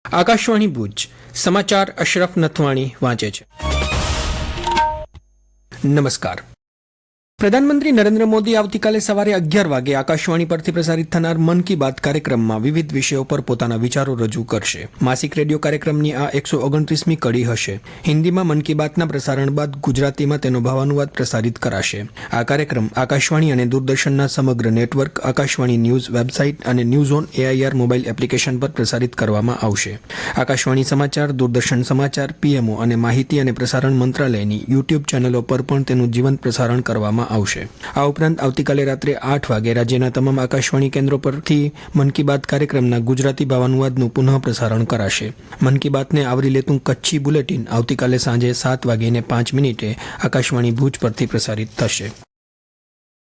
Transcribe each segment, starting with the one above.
આકાશવાણી ભુજ સમાચાર અશરફ નથવાણી વાંચે છે. નમસ્કાર. પ્રધાનમંત્રી નરેન્દ્ર મોદી આવતીકાલે સવારે 11 વાગે આકાશવાણી પરથી પ્રસારિત થનાર મન કી બાત કાર્યક્રમમાં વિવિધ વિષયો પર પોતાના વિચારો રજૂ કરશે. માસિક રેડિયો કાર્યક્રમની આ 129મી કડી હશે. હિન્દીમાં મન કી બાતના પ્રસારણ બાદ ગુજરાતીમાં તેનો ભાવાનુવાદ પ્રસારિત કરાશે. આ કાર્યક્રમ આકાશવાણી અને દૂરદર્શનના સમગ્ર નેટવર્ક, આકાશવાણી ન્યૂઝ વેબસાઇટ અને news on AIR mobile application પર પ્રસારિત કરવામાં આવશે. આકાશવાણી સમાચાર, દૂરદર્શન સમાચાર, PMO અને માહિતી અને પ્રસારણ મંત્રાલયની YouTube ચેનલો પર પણ તેનું જીવંત પ્રસારણ કરવામાં આવશે. આ ઉપરાંત આવતીકાલે રાત્રે 8 વાગે રાજ્યના તમામ આકાશવાણી કેન્દ્રો પરથી મન કી બાત કાર્યક્રમના ગુજરાતી ભાવાનુવાદનું પુનઃ પ્રસારણ કરાશે. મન કી બાતને આવરી લેતું કચ્છી બુલેટિન આવતીકાલે સાંજે 7:05 આકાશવાણી ભુજ પરથી પ્રસારિત થશે.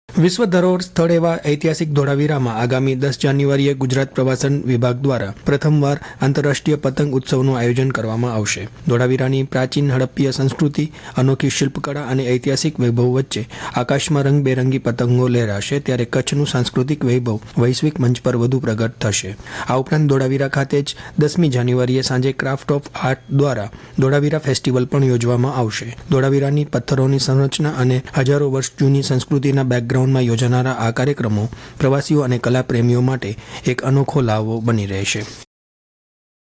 વિશ્વ ધરોહર સ્થળ એવા ઐતિહાસિક ધોળાવીરામાં આગામી 10 જાન્યુઆરીએ ગુજરાત પ્રવાસન વિભાગ દ્વારા પ્રથમવાર આંતરરાષ્ટ્રીય પતંગ ઉત્સવનું આયોજન કરવામાં આવશે. ધોળાવીરાની પ્રાચીન હડપ્પીય સંસ્કૃતિ, અનોખી શિલ્પકળા અને ઐતિહાસિક વૈભવ વચ્ચે આકાશમાં રંગબેરંગી પતંગો લહેરાશે, ત્યારે કચ્છનું સાંસ્કૃતિક વૈભવ વૈશ્વિક મંચ પર વધુ પ્રગટ થશે. આ ઉપરાંત ધોળાવીરા ખાતે જ 10મી જાન્યુઆરીએ સાંજે ક્રાફ્ટ ઓફ આર્ટ દ્વારા ધોળાવીરા ફેસ્ટિવલ પણ યોજવામાં આવશે. ધોળાવીરાની પથ્થરોની સંરચના અને હજારો વર્ષ જૂની સંસ્કૃતિના બેકગ્રાઉન્ડ માં યોજાનારા આ કાર્યક્રમો પ્રવાસીઓ અને કલાપ્રેમીઓ માટે એક અનોખો લાવો બની રહેશે.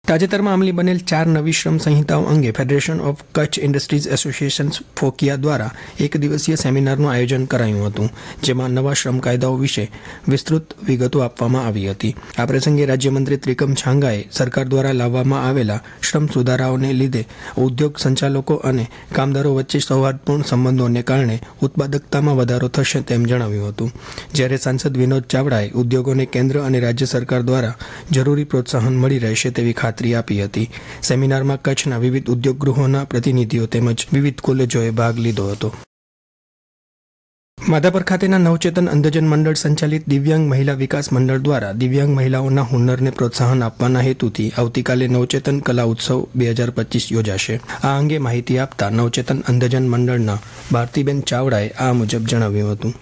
તાજેતરમાં અમલી બનેલ 4 નવી શ્રમ સંહિતાઓ અંગે federation of Kutch industries association FOKIA દ્વારા એક દિવસીય સેમિનારનું આયોજન કરાયું હતું, જેમાં નવા શ્રમ કાયદાઓ વિશે વિસ્તૃત વિગતો આપવામાં આવી હતી. આ પ્રસંગે રાજ્યમંત્રી ત્રિકમ છાંગાએ સરકાર દ્વારા લાવવામાં આવેલા શ્રમ સુધારાઓને લીધે ઉદ્યોગ સંચાલકો અને કામદારો વચ્ચે સૌહાર્દપૂર્ણ સંબંધોને કારણે ઉત્પાદકતામાં વધારો થશે તેમ જણાવ્યું હતું. જ્યારે સાંસદ વિનોદ ચાવડાએ ઉદ્યોગોને કેન્દ્ર અને રાજ્ય સરકાર દ્વારા જરૂરી પ્રોત્સાહન મળી રહેશે તેવી ખાતરી આપી હતી. સેમિનારમાં કચ્છના વિવિધ ઉદ્યોગ ગૃહોના પ્રતિનિધિઓ તેમજ વિવિધ કોલેજોએ ભાગ લીધો હતો. માધાપર ખાતેના નવચેતન અંધજન મંડળ સંચાલિત દિવ્યાંગ મહિલા વિકાસ મંડળ દ્વારા દિવ્યાંગ મહિલાઓના હુનરને પ્રોત્સાહન આપવાના હેતુથી આવતીકાલે નવચેતન કલા ઉત્સવ 2025 યોજાશે. આ અંગે માહિતી આપતા નવચેતન અંધજન મંડળના ભારતીબેન ચાવડાએ આ મુજબ જણાવ્યું હતું.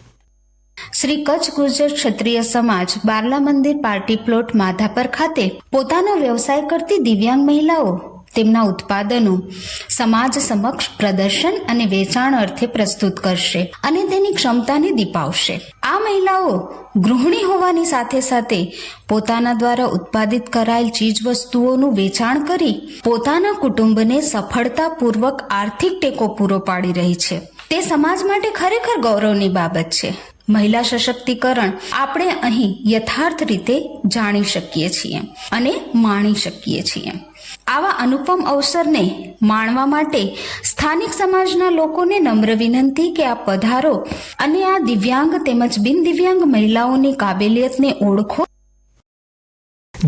શ્રી કચ્છ ગુર્જર ક્ષત્રિય સમાજ બારલા મંદિર પાર્ટી પ્લોટ માધાપર ખાતે પોતાનો વ્યવસાય કરતી દિવ્યાંગ મહિલાઓ તેમના ઉત્પાદનો સમાજ સમક્ષ પ્રદર્શન અને વેચાણ અર્થે પ્રસ્તુત કરશે અને તેની ક્ષમતાને દીપાવશે. આ મહિલાઓ ગૃહિણી હોવાની સાથે સાથે પોતાના દ્વારા ઉત્પાદિત કરાયેલ ચીજ વસ્તુઓનું વેચાણ કરી પોતાના કુટુંબને સફળતાપૂર્વક આર્થિક ટેકો પૂરો પાડી રહી છે. તે સમાજ માટે ખરેખર ગૌરવની બાબત છે. મહિલા સશક્તિકરણ આપણે અહીં યથાર્થ રીતે જાણી શકીએ છીએ અને માણી શકીએ છીએ. આવા અનુપમ અવસરને માણવા માટે સ્થાનિક સમાજના લોકોને નમ્ર વિનંતી કે આપ પધારો અને આ દિવ્યાંગ તેમજ બિન દિવ્યાંગ મહિલાઓની કાબેલિયતને ઓળખો.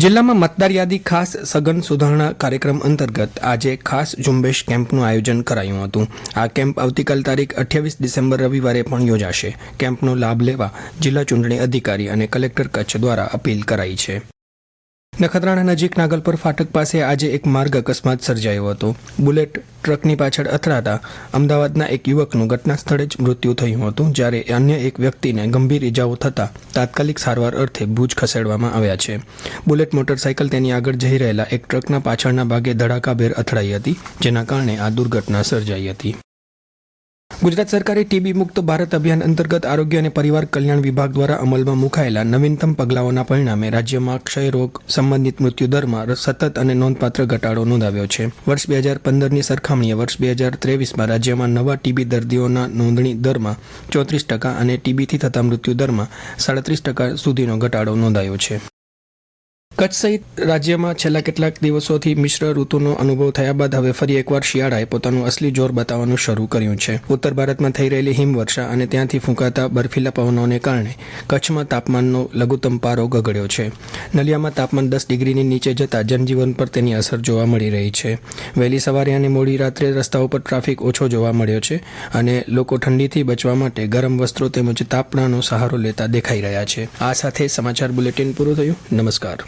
જિલ્લામાં મતદાર યાદી ખાસ સઘન સુધારણા કાર્યક્રમ અંતર્ગત આજે ખાસ ઝુંબેશ કેમ્પનું આયોજન કરાયું હતું. આ કેમ્પ આવતીકાલ તારીખ 28 ડિસેમ્બર રવિવારે પણ યોજાશે. કેમ્પનો લાભ લેવા જિલ્લા ચૂંટણી અધિકારી અને કલેક્ટર કચ્છ દ્વારા અપીલ કરાઈ છે. નખત્રાણા નજીક નાગલપર ફાટક પાસે આજે એક માર્ગ અકસ્માત સર્જાયો હતો. બુલેટ ટ્રકની પાછળ અથડાતા અમદાવાદના એક યુવકનું ઘટના સ્થળે જ મૃત્યુ થયું હતું, જ્યારે અન્ય એક વ્યક્તિને ગંભીર ઇજાઓ થતાં તાત્કાલિક સારવાર અર્થે ભુજ ખસેડવામાં આવ્યા છે. બુલેટ મોટરસાયકલ તેની આગળ જઈ રહેલા એક ટ્રકના પાછળના ભાગે ધડાકાભેર અથડાઈ હતી, જેના કારણે આ દુર્ઘટના સર્જાઈ હતી. ગુજરાત સરકારે ટીબી મુક્ત ભારત અભિયાન અંતર્ગત આરોગ્ય અને પરિવાર કલ્યાણ વિભાગ દ્વારા અમલમાં મુકાયેલા નવીનતમ પગલાઓના પરિણામે રાજ્યમાં ક્ષય રોગ સંબંધિત મૃત્યુદરમાં સતત અને નોંધપાત્ર ઘટાડો નોંધાવ્યો છે. વર્ષ 2015ની સરખામણીએ વર્ષ 2023માં રાજ્યમાં નવા ટીબી દર્દીઓના નોંધણી દરમાં 34% અને ટીબીથી થતા મૃત્યુદરમાં 37% સુધીનો ઘટાડો નોંધાયો છે. કચ્છ સહિત રાજ્યમાં છેલ્લા કેટલાક દિવસોથી મિશ્ર ઋતુનો અનુભવ થયા બાદ હવે ફરી એકવાર શિયાળાએ પોતાનું અસલી જોર બતાવવાનું શરૂ કર્યું છે. ઉત્તર ભારતમાં થઈ રહેલી હિમવર્ષા અને ત્યાંથી ફૂંકાતા બર્ફીલા પવનોને કારણે કચ્છમાં તાપમાનનો લઘુત્તમ પારો ગગડ્યો છે. નલિયામાં તાપમાન 10 ડિગ્રીની નીચે જતાં જનજીવન પર તેની અસર જોવા મળી રહી છે. વહેલી સવારે અને મોડી રાત્રે રસ્તાઓ પર ટ્રાફિક ઓછો જોવા મળ્યો છે અને લોકો ઠંડીથી બચવા માટે ગરમ વસ્ત્રો તેમજ તાપણાનો સહારો લેતા દેખાઈ રહ્યા છે. આ સાથે સમાચાર બુલેટિન પૂરું થયું. નમસ્કાર.